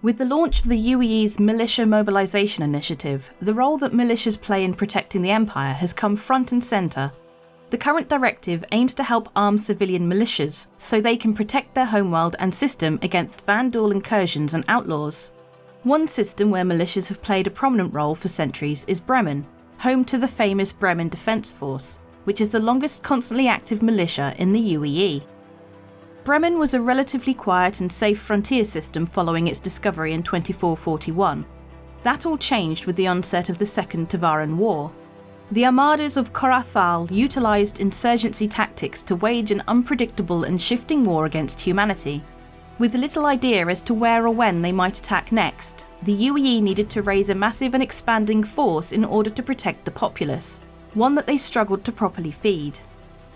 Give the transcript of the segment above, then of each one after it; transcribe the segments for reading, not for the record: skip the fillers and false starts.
With the launch of the UEE's Militia Mobilization Initiative, the role that militias play in protecting the Empire has come front and centre. The current directive aims to help arm civilian militias so they can protect their homeworld and system against Vandal incursions and outlaws. One system where militias have played a prominent role for centuries is Bremen, home to the famous Bremen Defence Force, which is the longest constantly active militia in the UEE. Bremen was a relatively quiet and safe frontier system following its discovery in 2441. That all changed with the onset of the Second Tavaran War. The armadas of Korathal utilised insurgency tactics to wage an unpredictable and shifting war against humanity. With little idea as to where or when they might attack next, the UEE needed to raise a massive and expanding force in order to protect the populace, one that they struggled to properly feed.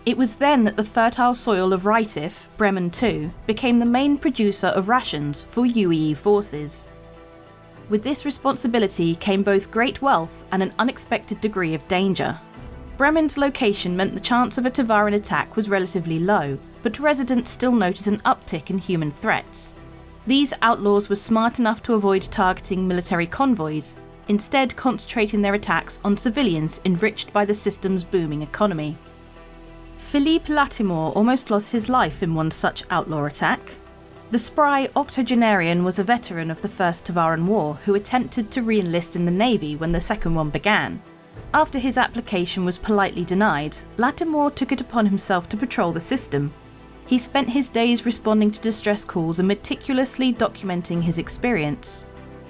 It was then that the fertile soil of Reitif, Bremen II, became the main producer of rations for UEE forces. With this responsibility came both great wealth and an unexpected degree of danger. Bremen's location meant the chance of a Tavaran attack was relatively low, but residents still noticed an uptick in human threats. These outlaws were smart enough to avoid targeting military convoys, instead concentrating their attacks on civilians enriched by the system's booming economy. Philippe Latimore almost lost his life in one such outlaw attack. The spry octogenarian was a veteran of the First Tavaran War who attempted to re-enlist in the Navy when the second one began. After his application was politely denied, Latimore took it upon himself to patrol the system. He spent his days responding to distress calls and meticulously documenting his experience.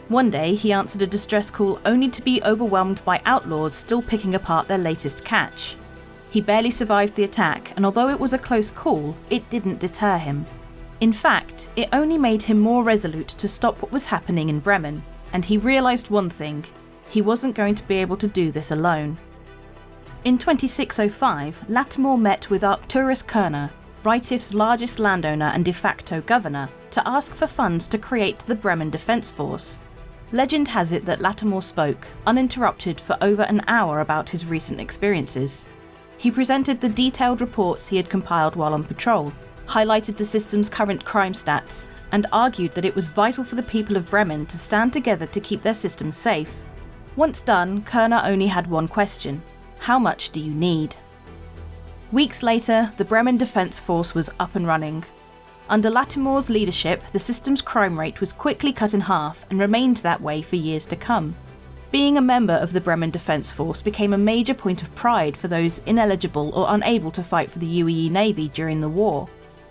One day he answered a distress call only to be overwhelmed by outlaws still picking apart their latest catch. He barely survived the attack, and although it was a close call, it didn't deter him. In fact, it only made him more resolute to stop what was happening in Bremen, and he realised one thing: he wasn't going to be able to do this alone. In 2605, Latimore met with Arcturus Kerner, Reitif's largest landowner and de facto governor, to ask for funds to create the Bremen Defence Force. Legend has it that Latimore spoke, uninterrupted, for over an hour about his recent experiences. He presented the detailed reports he had compiled while on patrol, highlighted the system's current crime stats, and argued that it was vital for the people of Bremen to stand together to keep their system safe. Once done, Kerner only had one question: how much do you need? Weeks later, the Bremen Defence Force was up and running. Under Latimore's leadership, the system's crime rate was quickly cut in half and remained that way for years to come. Being a member of the Bremen Defence Force became a major point of pride for those ineligible or unable to fight for the UEE Navy during the war,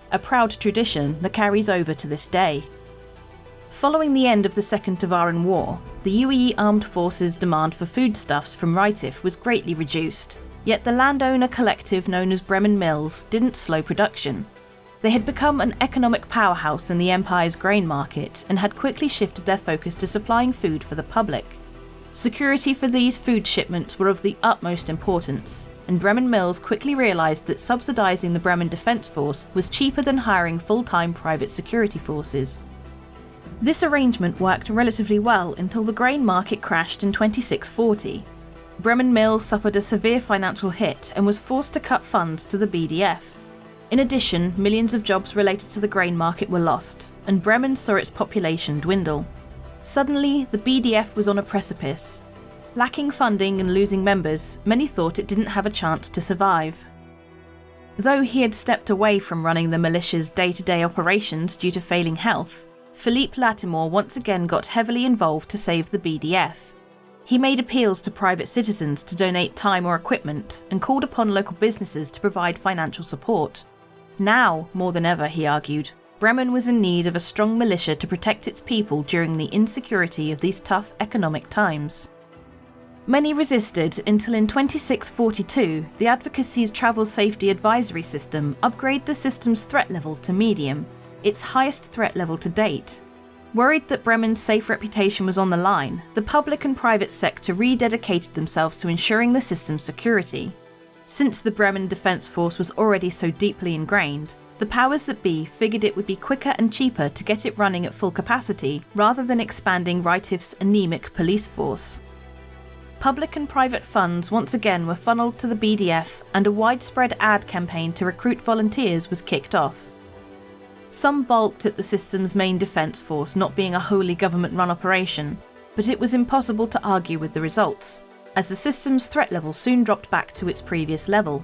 a proud tradition that carries over to this day. Following the end of the Second Tavaran War, the UEE Armed Forces' demand for foodstuffs from Reitif was greatly reduced. Yet the landowner collective known as Bremen Mills didn't slow production. They had become an economic powerhouse in the Empire's grain market and had quickly shifted their focus to supplying food for the public. Security for these food shipments were of the utmost importance, and Bremen Mills quickly realised that subsidising the Bremen Defence Force was cheaper than hiring full-time private security forces. This arrangement worked relatively well until the grain market crashed in 2640. Bremen Mills suffered a severe financial hit and was forced to cut funds to the BDF. In addition, millions of jobs related to the grain market were lost, and Bremen saw its population dwindle. Suddenly, the BDF was on a precipice. Lacking funding and losing members, many thought it didn't have a chance to survive. Though he had stepped away from running the militia's day-to-day operations due to failing health, Philippe Latimore once again got heavily involved to save the BDF. He made appeals to private citizens to donate time or equipment and called upon local businesses to provide financial support. Now, more than ever, he argued, Bremen was in need of a strong militia to protect its people during the insecurity of these tough economic times. Many resisted until in 2642, the Advocacy's Travel Safety Advisory System upgraded the system's threat level to medium, its highest threat level to date. Worried that Bremen's safe reputation was on the line, the public and private sector rededicated themselves to ensuring the system's security. Since the Bremen Defence Force was already so deeply ingrained, the powers that be figured it would be quicker and cheaper to get it running at full capacity rather than expanding Reitif's anemic police force. Public and private funds once again were funneled to the BDF, and a widespread ad campaign to recruit volunteers was kicked off. Some balked at the system's main defence force not being a wholly government-run operation, but it was impossible to argue with the results, as the system's threat level soon dropped back to its previous level.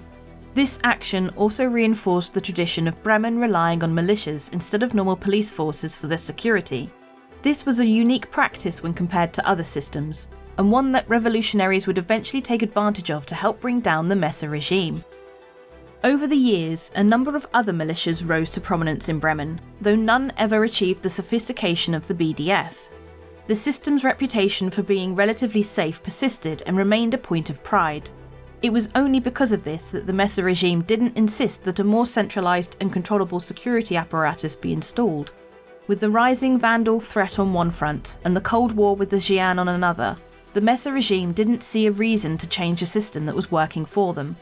This action also reinforced the tradition of Bremen relying on militias instead of normal police forces for their security. This was a unique practice when compared to other systems, and one that revolutionaries would eventually take advantage of to help bring down the Messer regime. Over the years, a number of other militias rose to prominence in Bremen, though none ever achieved the sophistication of the BDF. The system's reputation for being relatively safe persisted and remained a point of pride. It was only because of this that the Messer regime didn't insist that a more centralised and controllable security apparatus be installed. With the rising Vandal threat on one front and the Cold War with the Xi'an on another, the Messer regime didn't see a reason to change a system that was working for them.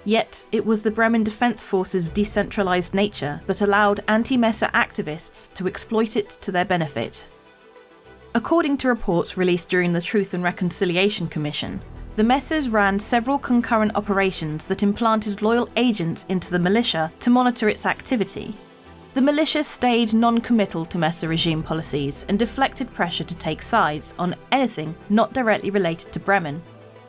Yet, it was the Bremen Defence Force's decentralised nature that allowed anti-Messer activists to exploit it to their benefit. According to reports released during the Truth and Reconciliation Commission, the Messers ran several concurrent operations that implanted loyal agents into the militia to monitor its activity. The militia stayed non-committal to Messer regime policies and deflected pressure to take sides on anything not directly related to Bremen.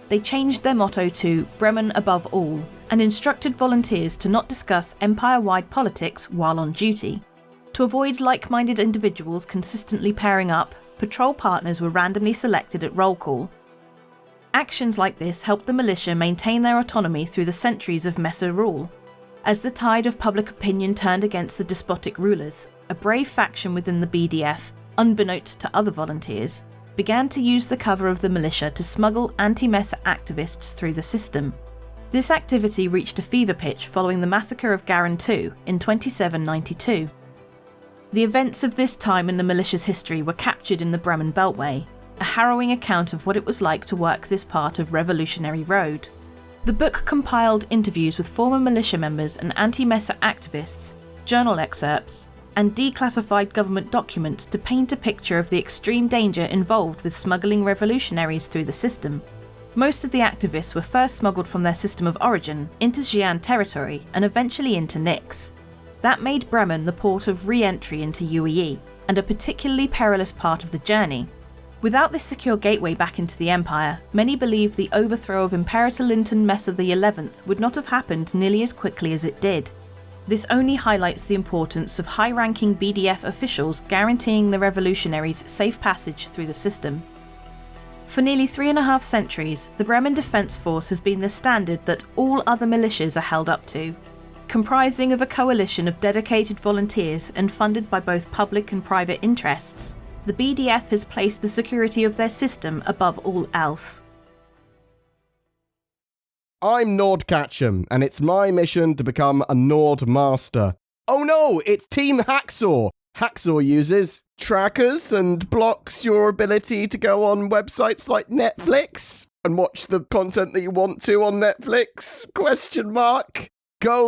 They changed their motto to Bremen above all and instructed volunteers to not discuss empire-wide politics while on duty. To avoid like-minded individuals consistently pairing up, patrol partners were randomly selected at roll call. Actions like this helped the militia maintain their autonomy through the centuries of Messer rule. As the tide of public opinion turned against the despotic rulers, a brave faction within the BDF, unbeknownst to other volunteers, began to use the cover of the militia to smuggle anti-Messer activists through the system. This activity reached a fever pitch following the massacre of Garin II in 2792. The events of this time in the militia's history were captured in the Bremen Beltway, a harrowing account of what it was like to work this part of Revolutionary Road. The book compiled interviews with former militia members and anti-Messer activists, journal excerpts, and declassified government documents to paint a picture of the extreme danger involved with smuggling revolutionaries through the system. Most of the activists were first smuggled from their system of origin into Xi'an territory and eventually into Nix. That made Bremen the port of re-entry into UEE, and a particularly perilous part of the journey. Without this secure gateway back into the Empire, many believed the overthrow of Imperator Linton Messer XI would not have happened nearly as quickly as it did. This only highlights the importance of high-ranking BDF officials guaranteeing the revolutionaries safe passage through the system. For nearly 3.5 centuries, the Bremen Defence Force has been the standard that all other militias are held up to. Comprising of a coalition of dedicated volunteers and funded by both public and private interests, the BDF has placed the security of their system above all else. I'm Nord Catcham, and it's my mission to become a Nord Master. Oh no, it's Team Hacksaw! Hacksaw uses trackers and blocks your ability to go on websites like Netflix and watch the content that you want to on Netflix? ? Go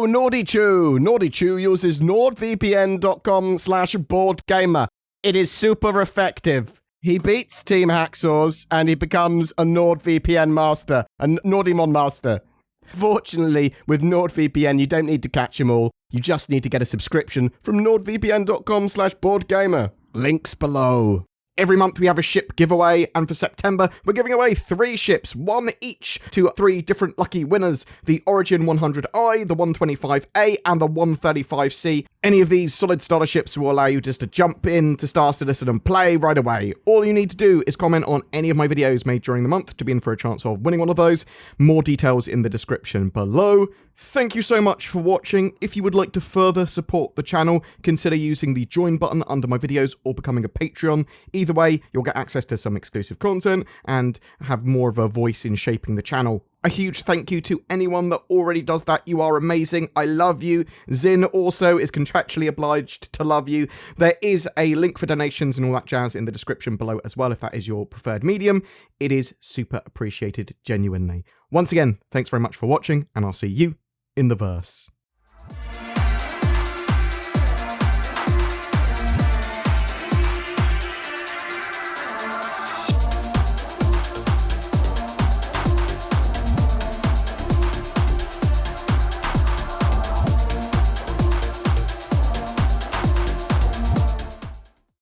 NordyChew! NordyChew uses nordvpn.com/BoredGamer. It is super effective. He beats Team Hacksaw's and he becomes a NordVPN master, a Nordymon master. Fortunately, with NordVPN, you don't need to catch them all. You just need to get a subscription from nordvpn.com/BoredGamer. Links below. Every month we have a ship giveaway, and for September, we're giving away 3 ships, 1 each, to 3 different lucky winners. The Origin 100i, the 125A, and the 135C. Any of these solid starter ships will allow you just to jump into Star Citizen and play right away. All you need to do is comment on any of my videos made during the month to be in for a chance of winning one of those. More details in the description below. Thank you so much for watching. If you would like to further support the channel, consider using the join button under my videos or becoming a Patreon. Either way, you'll get access to some exclusive content and have more of a voice in shaping the channel. A huge thank you to anyone that already does that. You are amazing. I love you. Zin also is contractually obliged to love you. There is a link for donations and all that jazz in the description below as well if that is your preferred medium. It is super appreciated, genuinely. Once again, thanks very much for watching, and I'll see you in the verse.